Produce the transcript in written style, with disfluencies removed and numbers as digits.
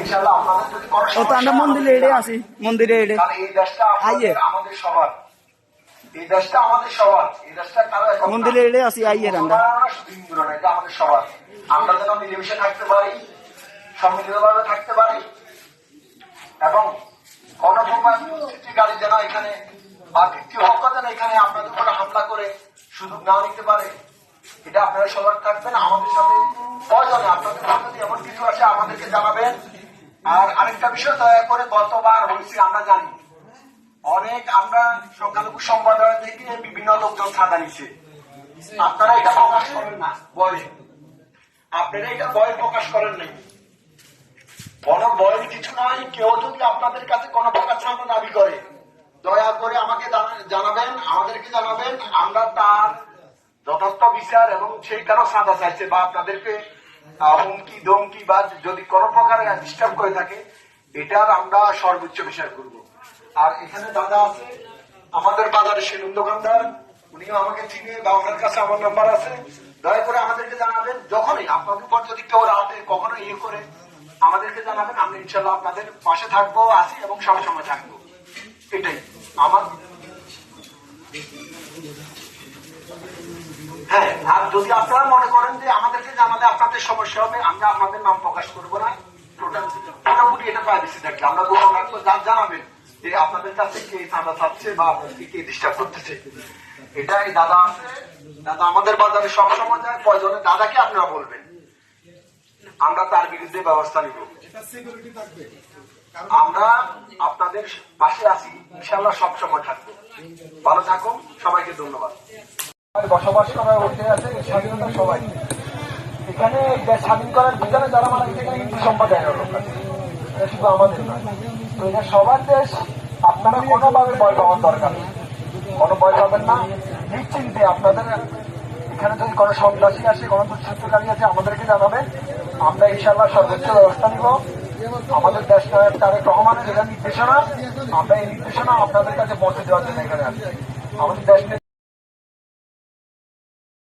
ইনশাআল্লাহ আপনাদের যদি কোনো ও তো আমরা মন্দিরে এড়ে আসি, মন্দিরে এড়ে তাহলে এই দেশটা আমাদের সবার, এই দেশটা আমাদের সবার, এই দেশটা কারো এখন মন্দিরে এড়ে আসি আইয়ের আমরা এটা আমাদের সবার। আমরা যেন মিলেমিশে থাকতে পারি, সম্মিলিতভাবে থাকতে পারি এবং গণপরিবহন যেন এখানে বা ব্যক্তি হক যেন এখানে আপনাদের উপরে হামলা করে সুযোগ না নিতে পারে, এটা আপনারা সবার থাকবেন। আমাদের সাথে প্রয়োজনে আপনাদের যদি এমন কিছু আছে আমাদেরকে জানাবেন। আর আরেকটা বিষয় দয়া করে, গতবার হয়েছে আমরা জানি অনেক, আমরা সংখ্যালঘু সম্প্রদায় থেকে বিভিন্ন লোকজন চাঁদা নিচ্ছে। আপনারা এটা প্রকাশ করেন না বলে, আপনারা এটা ভয় প্রকাশ করেন নাই। কোনো ভয়ের কিছু নয়। কেউ যদি আপনাদের কাছে কোনো প্রকার চাঁদা দাবি করে দয়া করে আমাকে জানাবেন, আমাদেরকে জানাবেন। আমরা তার যথার্থ বিচার এবং সেই কেন চাঁদা চাইছে বা আপনাদেরকে হুমকি ধমকি বা যদি কোনো প্রকার ডিস্টার্ব করে থাকে এটার আমরা সর্বোচ্চ বিচার করব। আর এখানে দাদা আছে আমাদের বাজারে সেলুন দোকানদার, উনিও আমাকে চিনে বা ওনার কাছে আমার নাম্বার আছে। দয়া করে আমাদেরকে জানাবেন, যখনই আপনাদের উপর যদি কেউ রাতে কখনো ইয়ে করে আমাদেরকে জানাবেন। আমরা ইনশাল্লাহ আপনাদের পাশে থাকবো, আছি এবং সবসময় থাকবো। এটাই আমার। হ্যাঁ, আর যদি আপনারা মনে করেন যে আমাদেরকে জানালে আপনাদের সমস্যা হবে, আমরা আপনাদের নাম প্রকাশ করবো না। মোটামুটি এটা প্রাইভেসি থাকবে, আমরা গোপন রাখবো। জানাবেন যে আপনাদের কাছে কে চাঁদা চাচ্ছে বা আপনাদেরকে কে ডিস্টার্ব করতেছে। এটাই দাদা আছে, দাদা আমাদের বাজারে সবসময় যায়। প্রয়োজনে দাদাকে আপনারা বলবেন, আমরা তার বিরুদ্ধে ব্যবস্থা নিব। আমরা আপনাদের পাশে আছি, ইনশাল্লাহ সবসময় থাকবো। ভালো থাকুন, সবাইকে ধন্যবাদ। বসবাস করার অর্থে আছে স্বাধীনতা সবাই। এখানে স্বাধীন করার ভিতরে যারা মারা গেছে এখানে হিন্দু সম্প্রদায়ের লোক আছে, এটা শুধু আমাদের নয়। তো এটা সবার দেশ, আপনারা কোনোভাবে ভয় পাওয়ার দরকার নেই, কোনো ভয় পাবেন না। নিশ্চিন্তে আপনাদের এখানে যদি কোনো সন্ত্রাসী আসে, কোনো দুষ্কৃতকারী আছে আমাদেরকে জানাবেন, আমরা ইনশাল্লাহ সর্বোচ্চ ব্যবস্থা নিব। আমাদের দেশ নায়ক তারেক রহমানের যেটা নির্দেশনা, আমরা এই নির্দেশনা আপনাদের কাছে পৌঁছে দেওয়ার জন্য এখানে আছি। আমাদের দেশ